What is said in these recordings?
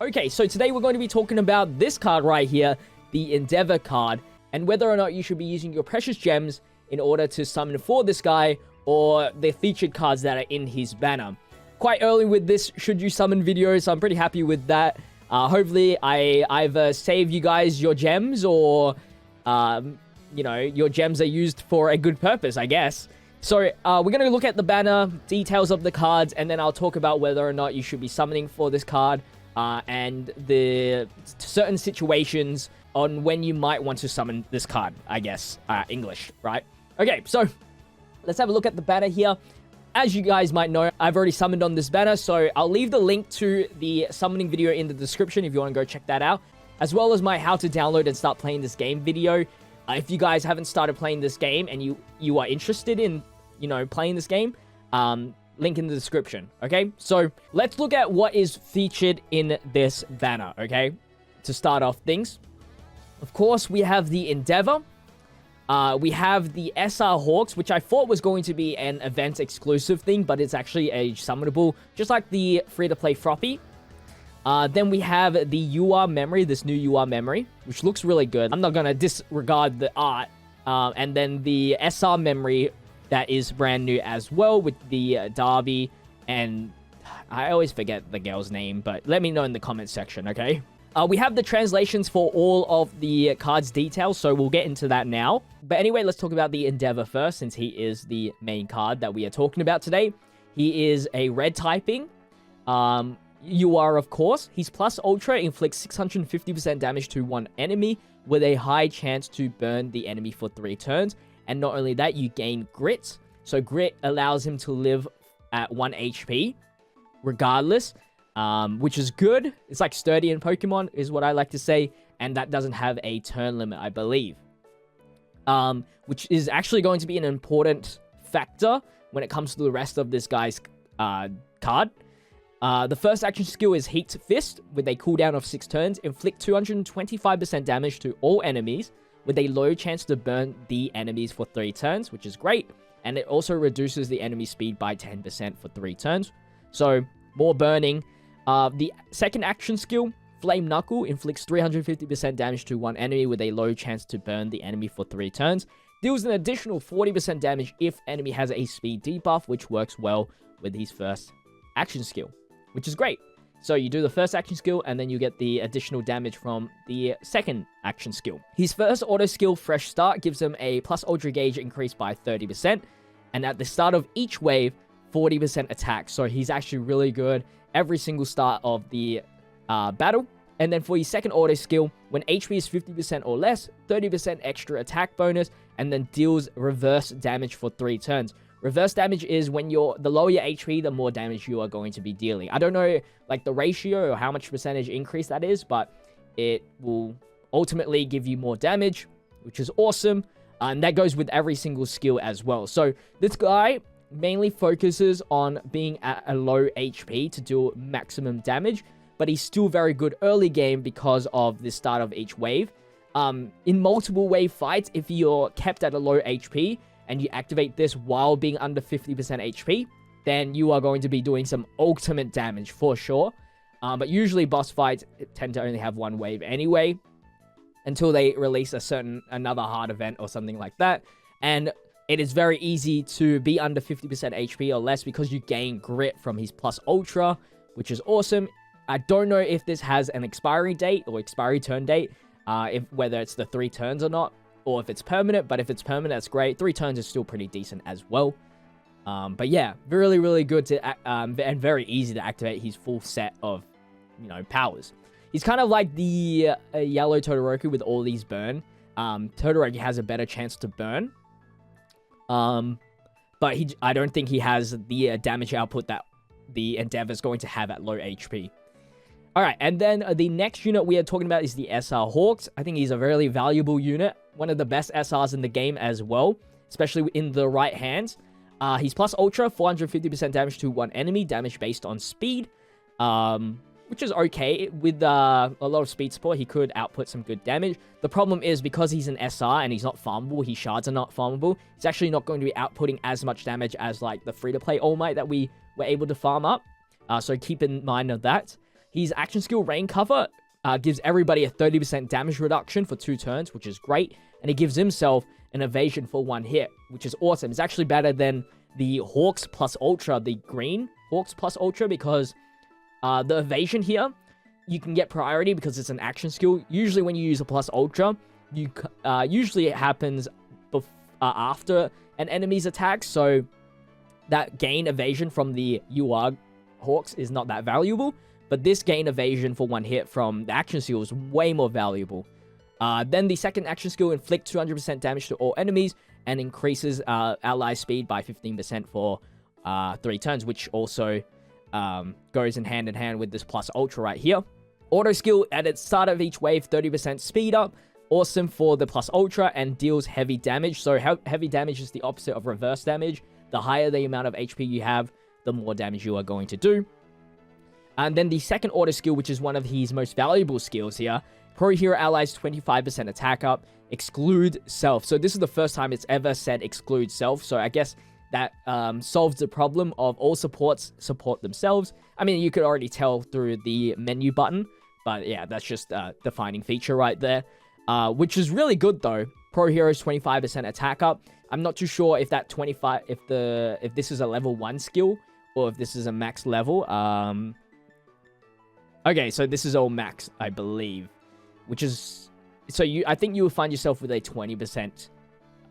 Okay, so today we're going to be talking about this card right here, the Endeavor card, and whether or not you should be using your precious gems in order to summon for this guy, or the featured cards that are in his banner. Quite early with this should you summon video, so I'm pretty happy with that. Hopefully I either save you guys your gems, or you know, your gems are used for a good purpose, I guess. So we're going to look at the banner, details of the cards, and then I'll talk about whether or not you should be summoning for this card, and the certain situations on when you might want to summon this card, I guess. English, right? Okay, so let's have a look at the banner here. As you guys might know, I've already summoned on this banner, so I'll leave the link to the summoning video in the description if you want to go check that out, as well as my how to download and start playing this game video. If you guys haven't started playing this game and you are interested in, you know, playing this game, link in the description, okay? So let's look at what is featured in this banner, okay? To start off things, of course, we have the Endeavor. We have the SR Hawks, which I thought was going to be an event exclusive thing, but it's actually a summonable, just like the free-to-play Froppy. Then we have the UR Memory, this new UR Memory, which looks really good. I'm not going to disregard the art. And then the SR Memory, that is brand new as well, with the Darby, and I always forget the girl's name, but let me know in the comment section, okay? We have the translations for all of the cards' details, so we'll get into that now. But anyway, let's talk about the Endeavor first, since he is the main card that we are talking about today. He is a red typing. UR, of course. He's plus Ultra, inflicts 650% damage to one enemy, with a high chance to burn the enemy for 3 turns. And not only that, you gain Grit. So Grit allows him to live at 1 HP, regardless, which is good. It's like sturdy in Pokemon, is what I like to say. And that doesn't have a turn limit, I believe. Which is actually going to be an important factor when it comes to the rest of this guy's card. The first action skill is Heat Fist, with a cooldown of 6 turns. Inflict 225% damage to all enemies, with a low chance to burn the enemies for 3 turns, which is great. And it also reduces the enemy speed by 10% for 3 turns. So, more burning. The second action skill, Flame Knuckle, inflicts 350% damage to one enemy with a low chance to burn the enemy for 3 turns. Deals an additional 40% damage if enemy has a speed debuff, which works well with his first action skill, which is great. So you do the first action skill, and then you get the additional damage from the second action skill. His first auto skill, Fresh Start, gives him a plus Ultra Gauge increase by 30%. And at the start of each wave, 40% attack. So he's actually really good every single start of the battle. And then for his second auto skill, when HP is 50% or less, 30% extra attack bonus, and then deals reverse damage for 3 turns. Reverse damage is when the lower your HP, the more damage you are going to be dealing. I don't know, like, the ratio or how much percentage increase that is, but it will ultimately give you more damage, which is awesome. And that goes with every single skill as well. So this guy mainly focuses on being at a low HP to do maximum damage, but he's still very good early game because of the start of each wave. In multiple wave fights, if you're kept at a low HP, and you activate this while being under 50% HP, then you are going to be doing some ultimate damage for sure. But usually boss fights tend to only have 1 wave anyway, until they release another hard event or something like that. And it is very easy to be under 50% HP or less because you gain Grit from his plus Ultra, which is awesome. I don't know if this has an expiry date or expiry turn date, whether it's the 3 turns or not, or if it's permanent, but if it's permanent, that's great. 3 turns is still pretty decent as well. But yeah, really, really good to, and very easy to activate his full set of, you know, powers. He's kind of like the yellow Todoroki with all these burn. Todoroki has a better chance to burn. But I don't think he has the damage output that the Endeavor is going to have at low HP. Alright, and then the next unit we are talking about is the SR Hawks. I think he's a really valuable unit. One of the best SRs in the game as well, especially in the right hands. He's plus Ultra, 450% damage to one enemy, damage based on speed, which is okay. With a lot of speed support, he could output some good damage. The problem is, because he's an SR and he's not farmable, his shards are not farmable, he's actually not going to be outputting as much damage as like the free-to-play All Might that we were able to farm up. So keep in mind of that. His action skill Rain Cover gives everybody a 30% damage reduction for 2 turns, which is great. And he gives himself an evasion for 1 hit, which is awesome. It's actually better than the Hawks plus Ultra, the green Hawks plus Ultra, because the evasion here, you can get priority because it's an action skill. Usually when you use a plus Ultra, usually it happens after an enemy's attack, so that gain evasion from the UR Hawks is not that valuable, but this gain evasion for 1 hit from the action skill is way more valuable. Then the second action skill inflicts 200% damage to all enemies and increases ally speed by 15% for 3 turns, which also goes in hand with this plus Ultra right here. Auto skill at its start of each wave, 30% speed up. Awesome for the plus Ultra and deals heavy damage. So heavy damage is the opposite of reverse damage. The higher the amount of HP you have, the more damage you are going to do. And then the second auto skill, which is one of his most valuable skills here, Pro Hero Allies 25% attack up, exclude self. So this is the first time it's ever said exclude self. So I guess that solves the problem of all supports support themselves. I mean, you could already tell through the menu button, but yeah, that's just a defining feature right there. Which is really good though. Pro Hero's 25% attack up. I'm not too sure if that 25, if this is a level 1 skill or if this is a max level. Okay, so this is all max, I believe, which is so I think you will find yourself with a 20%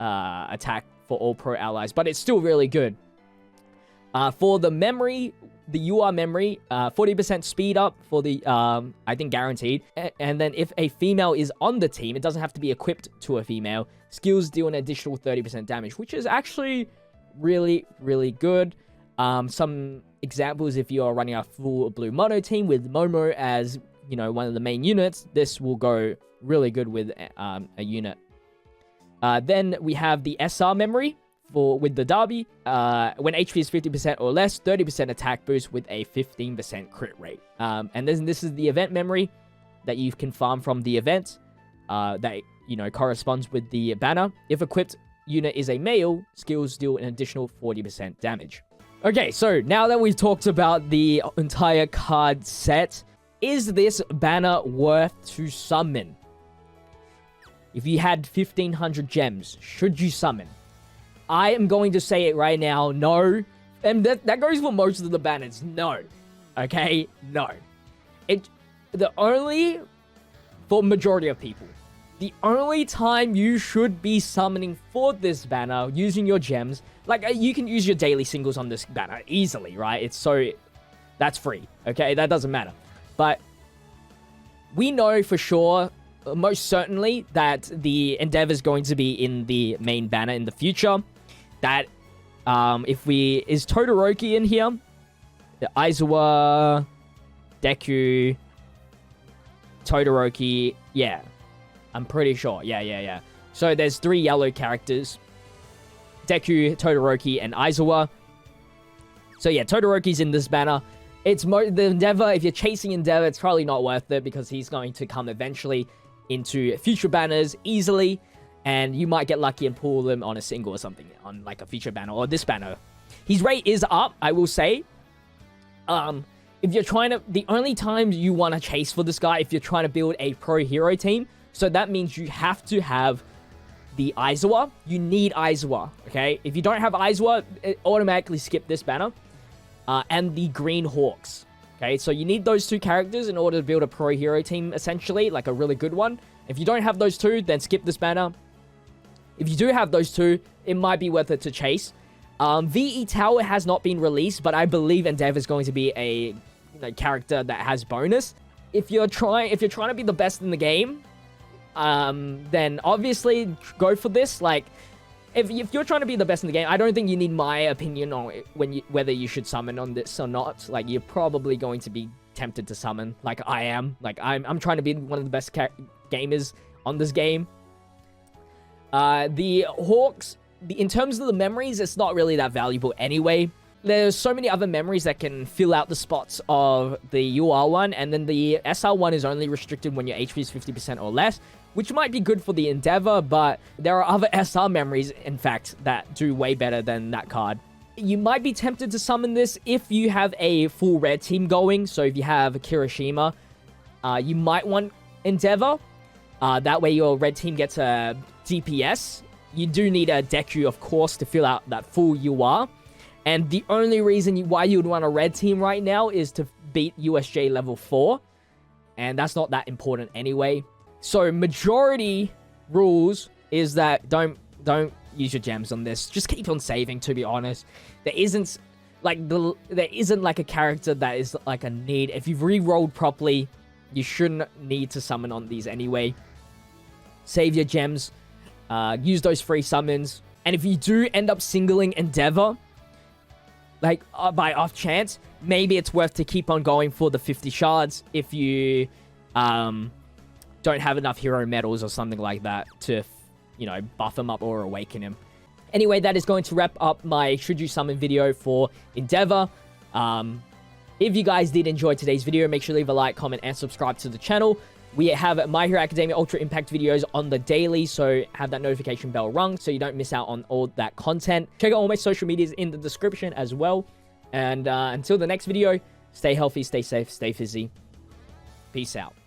attack for all pro allies, but it's still really good. For the memory, the UR memory, 40% speed up for the, I think guaranteed. And then if a female is on the team, it doesn't have to be equipped to a female. Skills deal an additional 30% damage, which is actually really, really good. Some examples, if you're running a full blue mono team with Momo as, you know, one of the main units, this will go really good with a unit. Then we have the SR memory. With the Derby, when HP is 50% or less, 30% attack boost with a 15% crit rate. And then this is the event memory that you can farm from the event that, you know, corresponds with the banner. If equipped unit is a male, skills deal an additional 40% damage. Okay, so now that we've talked about the entire card set, is this banner worth to summon? If you had 1500 gems, should you summon? I am going to say it right now, no. And that goes for most of the banners, no. Okay, no. For majority of people, the only time you should be summoning for this banner, using your gems, like, you can use your daily singles on this banner easily, right? That's free, okay? That doesn't matter. But we know for sure, most certainly, that the Endeavor is going to be in the main banner in the future. That, is Todoroki in here? The Aizawa, Deku, Todoroki, yeah. I'm pretty sure, yeah. So there's 3 yellow characters. Deku, Todoroki, and Aizawa. So yeah, Todoroki's in this banner. It's the Endeavor, if you're chasing Endeavor, it's probably not worth it because he's going to come eventually into future banners easily. And you might get lucky and pull them on a single or something, on like a feature banner or this banner. His rate is up, I will say. If you're trying to, the only time you want to chase for this guy, if you're trying to build a pro hero team, so that means you have to have the Aizawa. You need Aizawa, okay? If you don't have Aizawa, automatically skip this banner. And the Green Hawks, okay? So you need those 2 characters in order to build a pro hero team, essentially, like a really good one. If you don't have those 2, then skip this banner. If you do have those 2, it might be worth it to chase. VE Tower has not been released, but I believe Endeavor is going to be a character that has bonus. If you're trying to be the best in the game, then obviously go for this. Like, if you're trying to be the best in the game, I don't think you need my opinion on whether you should summon on this or not. Like, you're probably going to be tempted to summon, like I am. Like, I'm trying to be one of the best gamers on this game. The Hawks, in terms of the memories, it's not really that valuable anyway. There's so many other memories that can fill out the spots of the UR one, and then the SR one is only restricted when your HP is 50% or less, which might be good for the Endeavor, but there are other SR memories, in fact, that do way better than that card. you might be tempted to summon this if you have a full red team going. So if you have Kirishima, you might want Endeavor. That way your red team gets a DPS. You do need a Deku, of course, to fill out that full UR. And the only reason why you would want a red team right now is to beat USJ level 4. And that's not that important anyway. So majority rules is that don't use your gems on this. Just keep on saving, to be honest. There isn't like a character that is like a need. If you've re-rolled properly, you shouldn't need to summon on these anyway. Save your gems. Use those free summons. And if you do end up singling Endeavor, like by off chance, maybe it's worth to keep on going for the 50 shards if you don't have enough hero medals or something like that to, you know, buff him up or awaken him. Anyway, that is going to wrap up my Should You Summon video for Endeavor. If you guys did enjoy today's video, make sure to leave a like, comment, and subscribe to the channel. We have My Hero Academia Ultra Impact videos on the daily, so have that notification bell rung so you don't miss out on all that content. Check out all my social medias in the description as well. And until the next video, stay healthy, stay safe, stay fizzy. Peace out.